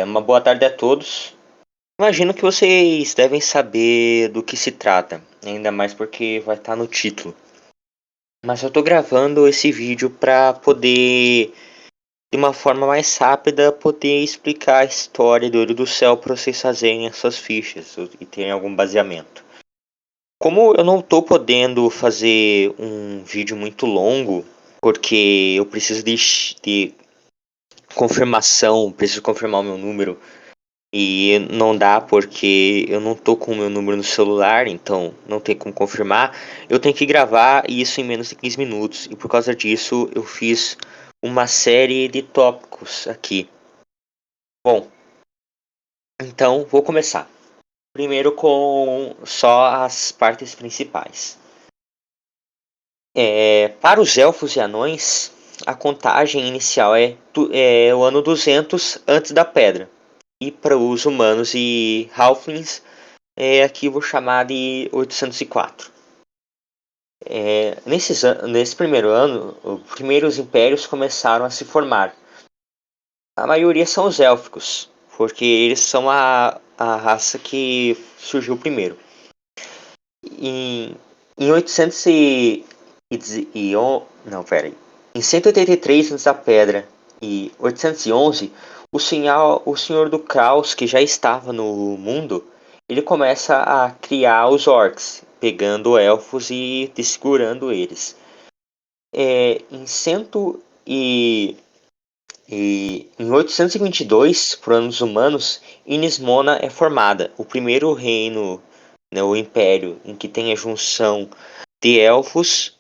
Uma boa tarde a todos. Imagino que vocês devem saber do que se trata, ainda mais porque vai estar no título. Mas eu tô gravando esse vídeo para poder, de uma forma mais rápida, poder explicar a história do Olho do Céu para vocês fazerem as suas fichas e terem algum baseamento. Como eu não tô podendo fazer um vídeo muito longo, porque eu preciso de confirmação, preciso confirmar o meu número. E não dá porque eu não tô com o meu número no celular, então não tem como confirmar. Eu tenho que gravar isso em menos de 15 minutos. E por causa disso eu fiz uma série de tópicos aqui. Bom, então vou começar. Primeiro com só as partes principais. Para os elfos e anões, a contagem inicial é o ano 200 antes da pedra. E para os humanos e halflings, aqui vou chamar de 804. Nesse primeiro ano, os primeiros impérios começaram a se formar. A maioria são os élficos, porque eles são a raça que surgiu primeiro. Em, em 800 não, pera aí. Em 183 antes da Pedra e 811, o Senhor do Caos, que já estava no mundo, ele começa a criar os orcs, pegando elfos e desfigurando eles. Em 822, por anos humanos, Inismona é formada, o primeiro reino, né, o império, em que tem a junção de elfos,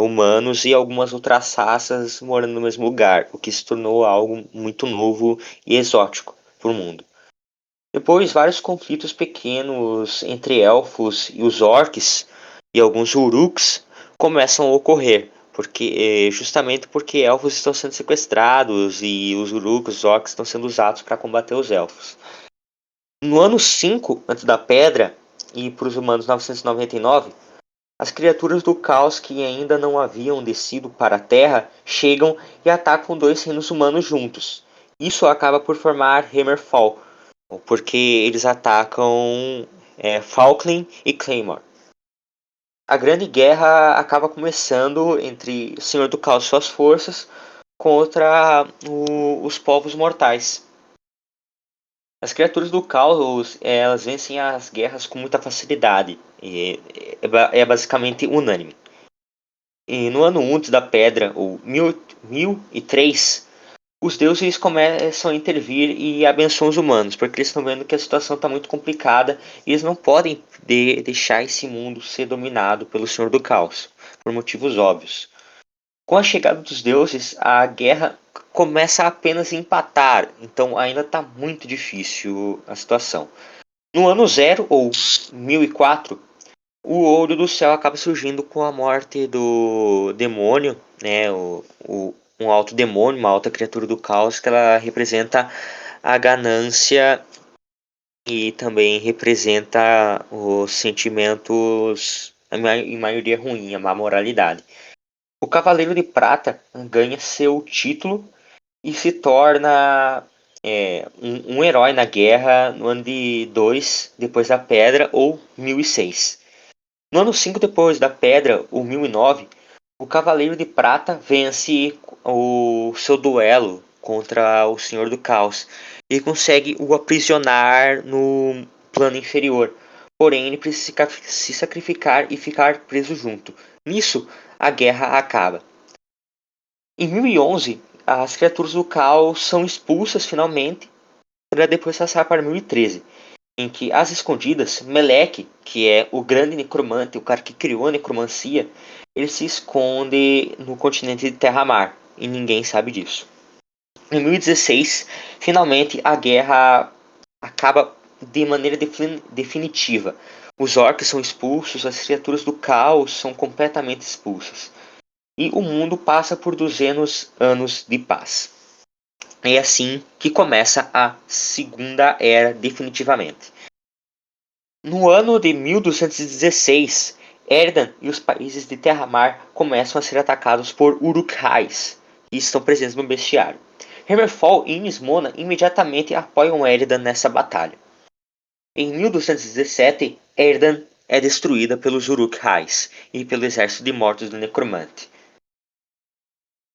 humanos e algumas outras raças morando no mesmo lugar, o que se tornou algo muito novo e exótico para o mundo. Depois, vários conflitos pequenos entre elfos e os orcs e alguns uruks começam a ocorrer, justamente porque elfos estão sendo sequestrados e os uruks, os orcs, estão sendo usados para combater os elfos. No ano 5 antes da Pedra, e para os humanos 999, as criaturas do caos que ainda não haviam descido para a Terra chegam e atacam dois reinos humanos juntos. Isso acaba por formar Hammerfall, porque eles atacam Falkland e Claymore. A grande guerra acaba começando entre o Senhor do Caos e suas forças contra os povos mortais. As criaturas do caos, elas vencem as guerras com muita facilidade. É basicamente unânime. E no ano 1 da Pedra, ou 1003, os deuses começam a intervir e abençoam os humanos, porque eles estão vendo que a situação está muito complicada e eles não podem deixar esse mundo ser dominado pelo Senhor do Caos, por motivos óbvios. Com a chegada dos deuses, a guerra começa a apenas empatar, então ainda está muito difícil a situação. No ano 0, ou 1004, o Olho do Céu acaba surgindo com a morte do demônio, né? Um alto demônio, uma alta criatura do caos, que ela representa a ganância e também representa os sentimentos, em maioria ruim, a má moralidade. O Cavaleiro de Prata ganha seu título e se torna um herói na guerra no ano de 2 depois da Pedra, ou 1006. No ano 5 depois da Pedra, o 1009, o Cavaleiro de Prata vence o seu duelo contra o Senhor do Caos e consegue o aprisionar no plano inferior. Porém, ele precisa se sacrificar e ficar preso junto. Nisso, a guerra acaba. Em 1011, as criaturas do Caos são expulsas finalmente, para depois passar para 1013, em que, às escondidas, Meleque, que é o grande necromante, o cara que criou a necromancia, ele se esconde no continente de Terra-Mar, e ninguém sabe disso. Em 1016, finalmente a guerra acaba de maneira definitiva. Os orcs são expulsos, as criaturas do caos são completamente expulsas. E o mundo passa por 200 anos de paz. É assim que começa a Segunda Era definitivamente. No ano de 1216, Erdan e os países de Terra-Mar começam a ser atacados por Uruk-hais, que estão presentes no bestiário. Hammerfall e Nismona imediatamente apoiam Eredin nessa batalha. Em 1217, Eredin é destruída pelos Uruk-hais e pelo exército de mortos do Necromante.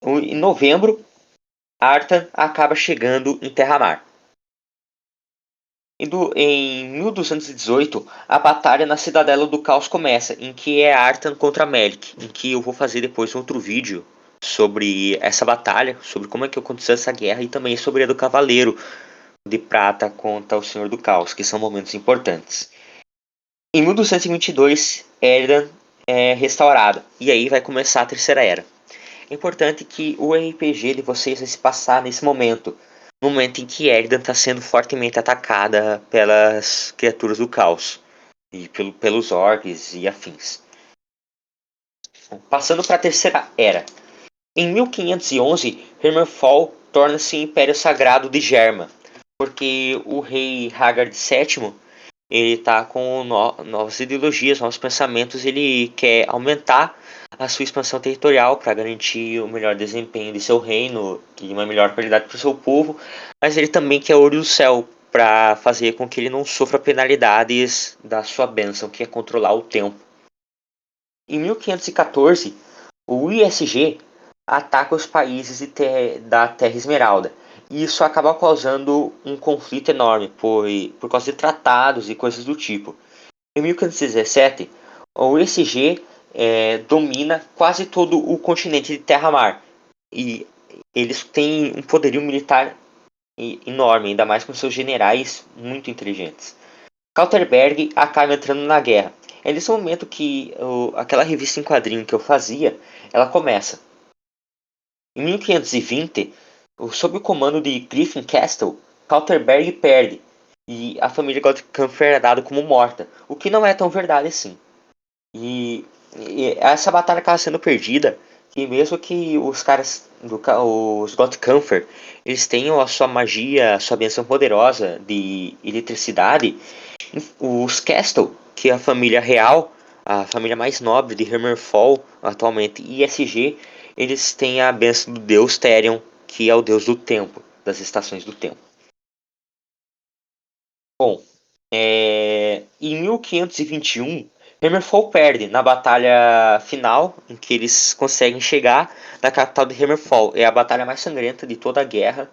Em novembro, Arthas acaba chegando em Terramar. Em 1218, a batalha na Cidadela do Caos começa, em que é Arthas contra Melk, em que eu vou fazer depois outro vídeo sobre essa batalha, sobre como é que aconteceu essa guerra e também sobre a do Cavaleiro de Prata contra o Senhor do Caos, que são momentos importantes. Em 1222, Eredin é restaurada, e aí vai começar a Terceira Era. É importante que o RPG de vocês vai se passar nesse momento, no momento em que Eredin está sendo fortemente atacada pelas criaturas do caos e pelos orcs e afins. Passando para a Terceira Era. Em 1511, Hammerfall torna-se Império Sagrado de Germa, porque o rei Haggard VII ele está com novas ideologias, novos pensamentos, ele quer aumentar a sua expansão territorial para garantir o melhor desempenho de seu reino e uma melhor qualidade para o seu povo, mas ele também quer ouro do céu para fazer com que ele não sofra penalidades da sua bênção, que é controlar o tempo. Em 1514, o ISG ataca os países da Terra Esmeralda, e isso acaba causando um conflito enorme por causa de tratados e coisas do tipo. Em 1517, o ISG domina quase todo o continente de Terra-Mar, e eles têm um poderio militar enorme, ainda mais com seus generais muito inteligentes. Kauterberg acaba entrando na guerra. É nesse momento que aquela revista em quadrinho que eu fazia, ela começa. Em 1520, sob o comando de Griffin Castle, Kauterberg perde e a família Godkampfer é dada como morta, o que não é tão verdade assim. E essa batalha acaba sendo perdida, e mesmo que os caras, os Godkampfer, eles tenham a sua magia, a sua benção poderosa de eletricidade, os Castle, que é a família real, a família mais nobre de Hammerfall, atualmente ISG, eles têm a bênção do deus Therion, que é o deus do tempo, das estações do tempo. Bom, em 1521, Hammerfall perde na batalha final, em que eles conseguem chegar na capital de Hammerfall. É a batalha mais sangrenta de toda a guerra.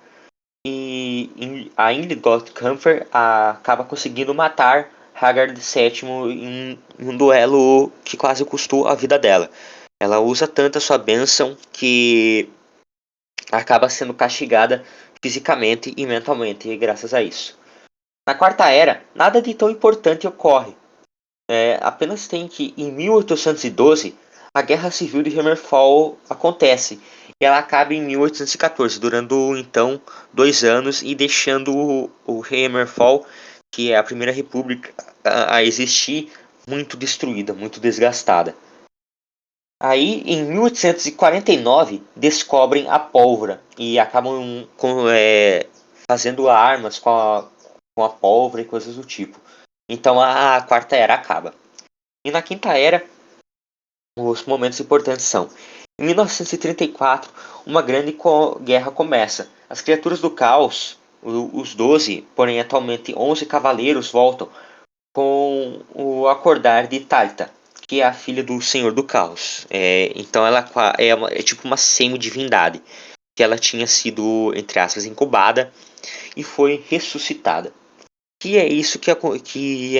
E a Ingrid Godkampfer acaba conseguindo matar Haggard VII em um duelo que quase custou a vida dela. Ela usa tanto a sua bênção que acaba sendo castigada fisicamente e mentalmente graças a isso. Na Quarta Era, nada de tão importante ocorre. Apenas tem que, em 1812, a Guerra Civil de Hammerfall acontece. E ela acaba em 1814, durando então 2 anos e deixando o Hammerfall, que é a primeira república a existir, muito destruída, muito desgastada. Aí, em 1849, descobrem a pólvora e acabam fazendo armas com a pólvora e coisas do tipo. Então a Quarta Era acaba. E na Quinta Era, os momentos importantes são: em 1934, uma grande guerra começa. As criaturas do caos, os 12, porém atualmente 11 cavaleiros, voltam com o acordar de Talta, que é a filha do Senhor do Caos. Então ela é tipo uma semi-divindade, que ela tinha sido, entre aspas, incubada e foi ressuscitada. Que é isso que é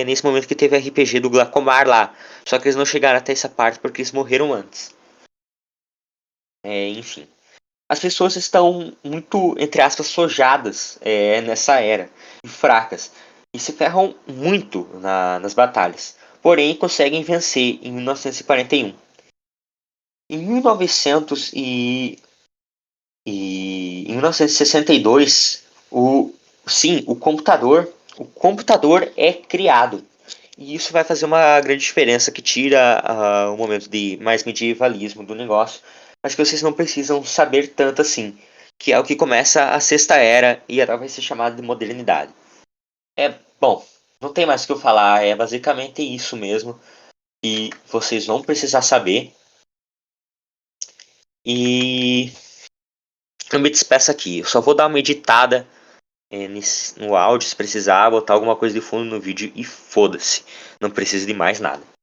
nesse momento que teve RPG do Glacomar lá. Só que eles não chegaram até essa parte porque eles morreram antes. Enfim. As pessoas estão muito, entre aspas, sojadas nessa era. E fracas. E se ferram muito nas batalhas. Porém, conseguem vencer em 1941. Em 1962, o computador é criado. E isso vai fazer uma grande diferença que tira o momento de mais medievalismo do negócio, mas que vocês não precisam saber tanto assim, que é o que começa a Sexta Era e ela vai ser chamada de modernidade. Bom, não tem mais o que eu falar, é basicamente isso mesmo, e vocês vão precisar saber. E Eu me despeço aqui. Eu só vou dar uma editada no áudio, se precisar, botar alguma coisa de fundo no vídeo e foda-se. Não preciso de mais nada.